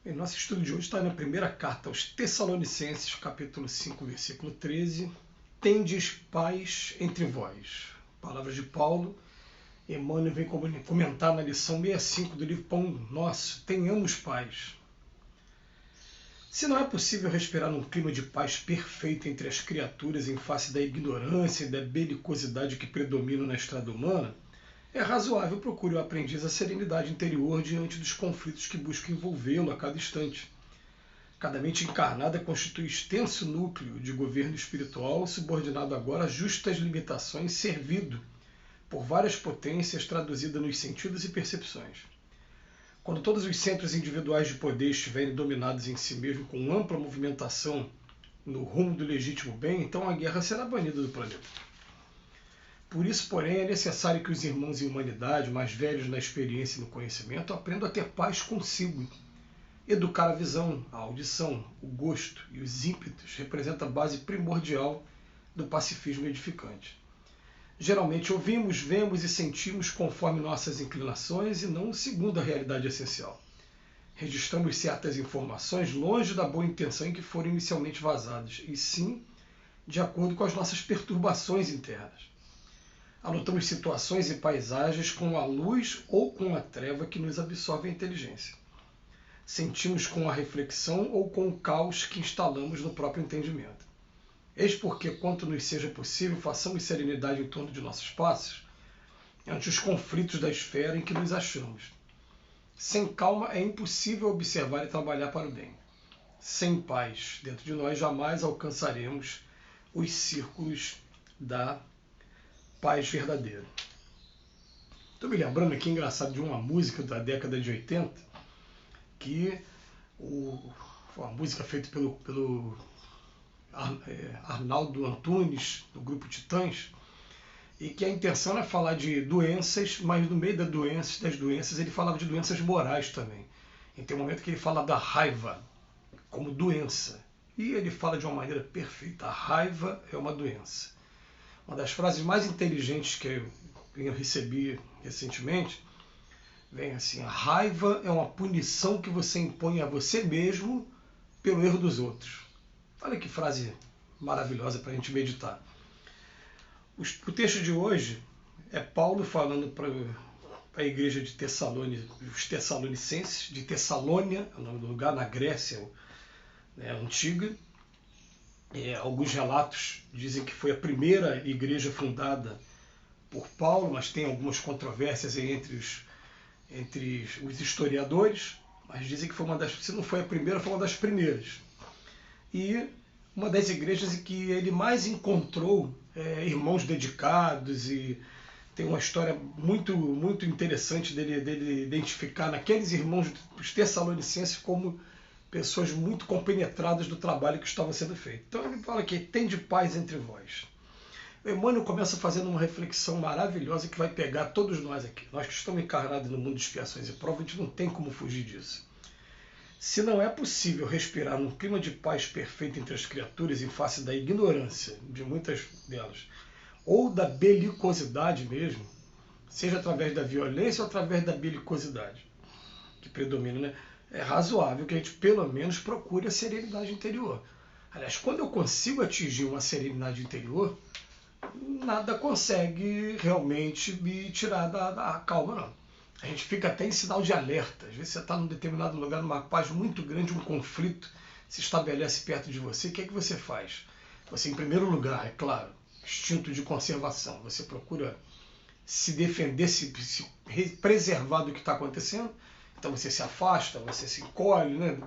Bem, nosso estudo de hoje está na primeira carta aos Tessalonicenses, capítulo 5, versículo 13. Tendes paz entre vós. Palavras de Paulo. Emmanuel vem comentar na lição 65 do livro Pão Nosso. Tenhamos paz. Se não é possível respirar num clima de paz perfeito entre as criaturas em face da ignorância e da belicosidade que predominam na estrada humana, é razoável procure o aprendiz a serenidade interior diante dos conflitos que buscam envolvê-lo a cada instante. Cada mente encarnada constitui extenso núcleo de governo espiritual, subordinado agora a justas limitações, servido por várias potências traduzidas nos sentidos e percepções. Quando todos os centros individuais de poder estiverem dominados em si mesmo com ampla movimentação no rumo do legítimo bem, então a guerra será banida do planeta. Por isso, porém, é necessário que os irmãos em humanidade, mais velhos na experiência e no conhecimento, aprendam a ter paz consigo. Educar a visão, a audição, o gosto e os ímpetos representa a base primordial do pacifismo edificante. Geralmente ouvimos, vemos e sentimos conforme nossas inclinações e não segundo a realidade essencial. Registramos certas informações longe da boa intenção em que foram inicialmente vazadas, e sim de acordo com as nossas perturbações internas. Anotamos situações e paisagens com a luz ou com a treva que nos absorve a inteligência. Sentimos com a reflexão ou com o caos que instalamos no próprio entendimento. Eis porque, quanto nos seja possível, façamos serenidade em torno de nossos passos ante os conflitos da esfera em que nos achamos. Sem calma é impossível observar e trabalhar para o bem. Sem paz dentro de nós jamais alcançaremos os círculos da paz verdadeira. Estou me lembrando aqui, engraçado, de uma música da década de 80, que foi uma música feita pelo Arnaldo Antunes, do grupo Titãs, e que a intenção é falar de doenças, mas no meio das doenças ele falava de doenças morais também. E tem um momento que ele fala da raiva como doença. E ele fala de uma maneira perfeita. A raiva é uma doença. Uma das frases mais inteligentes que eu recebi recentemente vem assim: a raiva é uma punição que você impõe a você mesmo pelo erro dos outros. Olha que frase maravilhosa para a gente meditar. O texto de hoje é Paulo falando para a igreja de Tessalônia, os Tessalonicenses, de Tessalônia, é o nome do lugar, na Grécia antiga. Alguns relatos dizem que foi a primeira igreja fundada por Paulo, mas tem algumas controvérsias aí entre os historiadores, mas dizem que foi se não foi a primeira, foi uma das primeiras. E uma das igrejas em que ele mais encontrou irmãos dedicados, e tem uma história muito, muito interessante dele identificar naqueles irmãos, os Tessalonicenses, como pessoas muito compenetradas do trabalho que estava sendo feito. Então ele fala que tem de paz entre vós. O Emmanuel começa fazendo uma reflexão maravilhosa que vai pegar todos nós aqui. Nós que estamos encarnados no mundo de expiações e provas, a gente não tem como fugir disso. Se não é possível respirar num clima de paz perfeito entre as criaturas em face da ignorância de muitas delas, ou da belicosidade mesmo, seja através da violência ou através da belicosidade que predomina, né? É razoável que a gente pelo menos procure a serenidade interior. Aliás, quando eu consigo atingir uma serenidade interior, nada consegue realmente me tirar da calma, não. A gente fica até em sinal de alerta. Às vezes você está num determinado lugar, numa paz muito grande, um conflito se estabelece perto de você. O que é que você faz? Você, em primeiro lugar, é claro, instinto de conservação. Você procura se defender, se preservar do que está acontecendo. Então você se afasta, você se encolhe, né?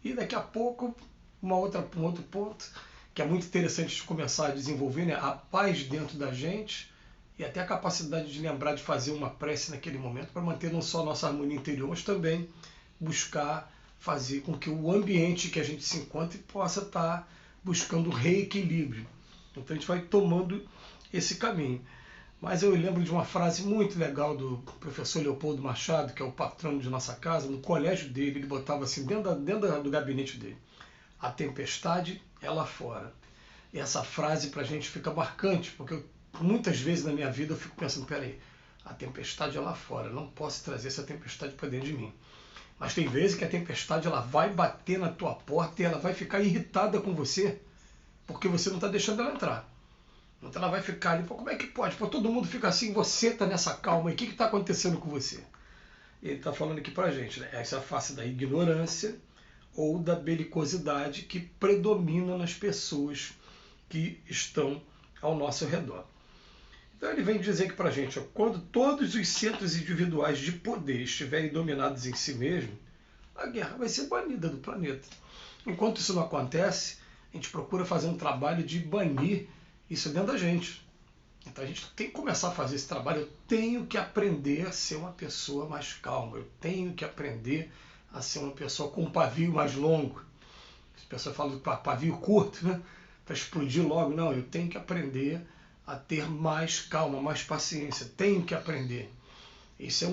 E daqui a pouco, um outro ponto, que é muito interessante de começar a desenvolver, né? A paz dentro da gente e até a capacidade de lembrar de fazer uma prece naquele momento para manter não só a nossa harmonia interior, mas também buscar fazer com que o ambiente que a gente se encontre possa estar buscando reequilíbrio. Então a gente vai tomando esse caminho. Mas eu lembro de uma frase muito legal do professor Leopoldo Machado, que é o patrono de nossa casa. No colégio dele, ele botava assim, dentro do gabinete dele: a tempestade é lá fora. E essa frase para a gente fica marcante, porque muitas vezes na minha vida eu fico pensando, peraí, a tempestade é lá fora, eu não posso trazer essa tempestade para dentro de mim. Mas tem vezes que a tempestade ela vai bater na tua porta e ela vai ficar irritada com você, porque você não está deixando ela entrar. Então ela vai ficar ali, pô, como é que pode? Pô, todo mundo fica assim, você está nessa calma, e o que está acontecendo com você? Ele está falando aqui para a gente, né? Essa é a face da ignorância ou da belicosidade que predomina nas pessoas que estão ao nosso redor. Então ele vem dizer aqui para a gente, ó, quando todos os centros individuais de poder estiverem dominados em si mesmo, a guerra vai ser banida do planeta. Enquanto isso não acontece, a gente procura fazer um trabalho de banir isso dentro da gente. Então a gente tem que começar a fazer esse trabalho. Eu tenho que aprender a ser uma pessoa mais calma. Eu tenho que aprender a ser uma pessoa com um pavio mais longo. As pessoas falam de pavio curto, né? Para explodir logo. Não, eu tenho que aprender a ter mais calma, mais paciência. Tenho que aprender. Isso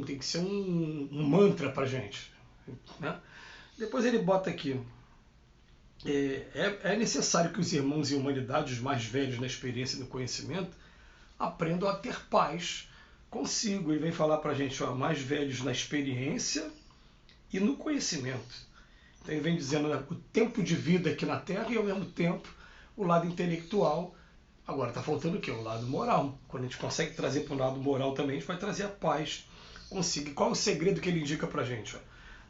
tem que ser um mantra para a gente, né? Depois ele bota aqui. É necessário que os irmãos em humanidade, os mais velhos na experiência e no conhecimento, aprendam a ter paz consigo. Ele vem falar para a gente, ó, mais velhos na experiência e no conhecimento. Então ele vem dizendo, né, o tempo de vida aqui na Terra e ao mesmo tempo o lado intelectual. Agora está faltando o quê? O lado moral. Quando a gente consegue trazer para o lado moral também, a gente vai trazer a paz consigo. E qual é o segredo que ele indica para a gente? Ó?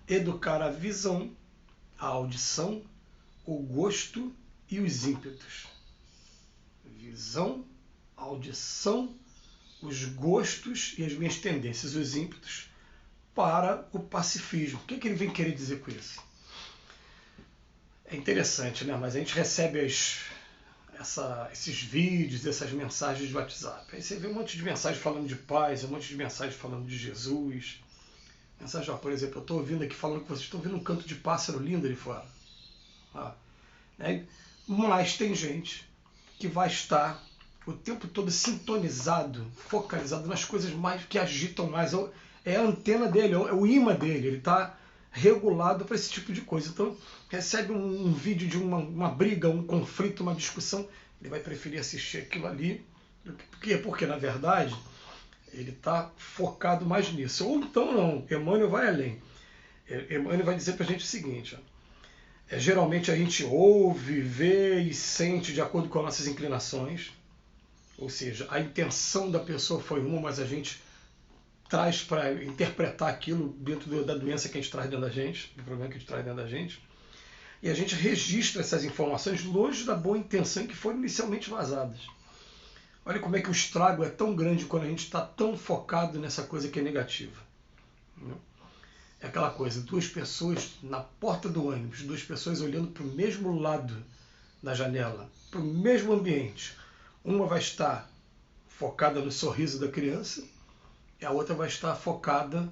Educar a visão, a audição, o gosto e os ímpetos. Visão, audição, os gostos e as minhas tendências, os ímpetos, para o pacifismo. O que ele vem querer dizer com isso? É interessante, né? Mas a gente recebe esses vídeos, essas mensagens de WhatsApp. Aí você vê um monte de mensagens falando de paz, um monte de mensagens falando de Jesus. Mensagem, ó, por exemplo, eu estou ouvindo aqui falando que vocês estão ouvindo um canto de pássaro lindo ali fora. Né? Mas tem gente que vai estar o tempo todo sintonizado, focalizado nas coisas mais que agitam mais. É a antena dele, é o imã dele, ele está regulado para esse tipo de coisa. Então, recebe um vídeo de uma briga, um conflito, uma discussão, ele vai preferir assistir aquilo ali. Por quê? Porque, na verdade, ele está focado mais nisso. Ou então não, Emmanuel vai além. Emmanuel vai dizer para a gente o seguinte, ó, geralmente a gente ouve, vê e sente de acordo com as nossas inclinações, ou seja, a intenção da pessoa foi uma, mas a gente traz para interpretar aquilo dentro da doença que a gente traz dentro da gente, do problema que a gente traz dentro da gente, e a gente registra essas informações longe da boa intenção que foram inicialmente vazadas. Olha como é que o estrago é tão grande quando a gente está tão focado nessa coisa que é negativa. É aquela coisa, duas pessoas na porta do ônibus, duas pessoas olhando para o mesmo lado da janela, para o mesmo ambiente. Uma vai estar focada no sorriso da criança e a outra vai estar focada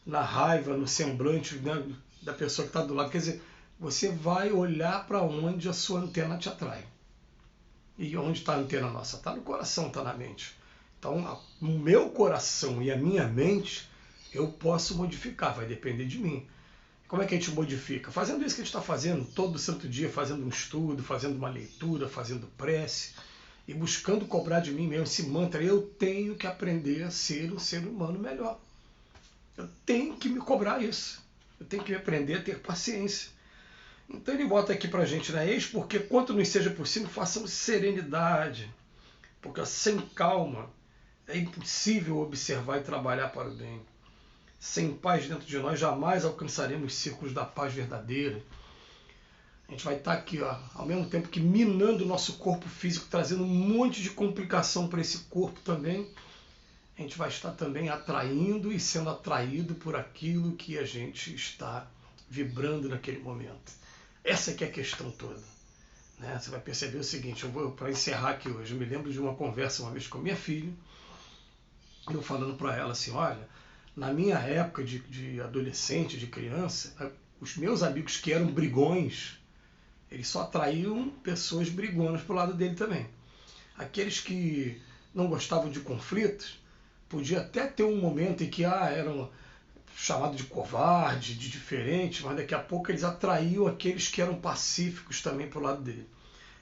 na raiva, no semblante, né, da pessoa que está do lado. Quer dizer, você vai olhar para onde a sua antena te atrai. E onde está a antena nossa? Está no coração, está na mente. Então, o meu coração e a minha mente, eu posso modificar, vai depender de mim. Como é que a gente modifica? Fazendo isso que a gente está fazendo todo santo dia, fazendo um estudo, fazendo uma leitura, fazendo prece e buscando cobrar de mim mesmo esse mantra. Eu tenho que aprender a ser um ser humano melhor. Eu tenho que me cobrar isso. Eu tenho que aprender a ter paciência. Então ele bota aqui para a gente, né? Eis porque quanto nos seja possível, façamos serenidade. Porque sem calma é impossível observar e trabalhar para o bem. Sem paz dentro de nós, jamais alcançaremos os círculos da paz verdadeira. A gente vai estar aqui, ó, ao mesmo tempo que minando o nosso corpo físico, trazendo um monte de complicação para esse corpo também. A gente vai estar também atraindo e sendo atraído por aquilo que a gente está vibrando naquele momento. Essa que é a questão toda. Né? Você vai perceber o seguinte, para encerrar aqui hoje, eu me lembro de uma conversa uma vez com a minha filha, eu falando para ela assim, olha, na minha época de adolescente, de criança, os meus amigos que eram brigões, eles só atraíam pessoas brigonas para o lado dele também. Aqueles que não gostavam de conflitos, podia até ter um momento em que eram chamados de covarde, de diferente, mas daqui a pouco eles atraíam aqueles que eram pacíficos também para o lado dele.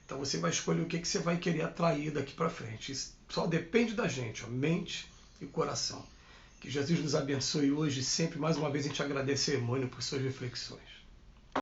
Então você vai escolher o que você vai querer atrair daqui para frente. Isso só depende da gente, ó, mente e coração. Que Jesus nos abençoe hoje e sempre. Mais uma vez a gente agradece a Emmanuel por suas reflexões.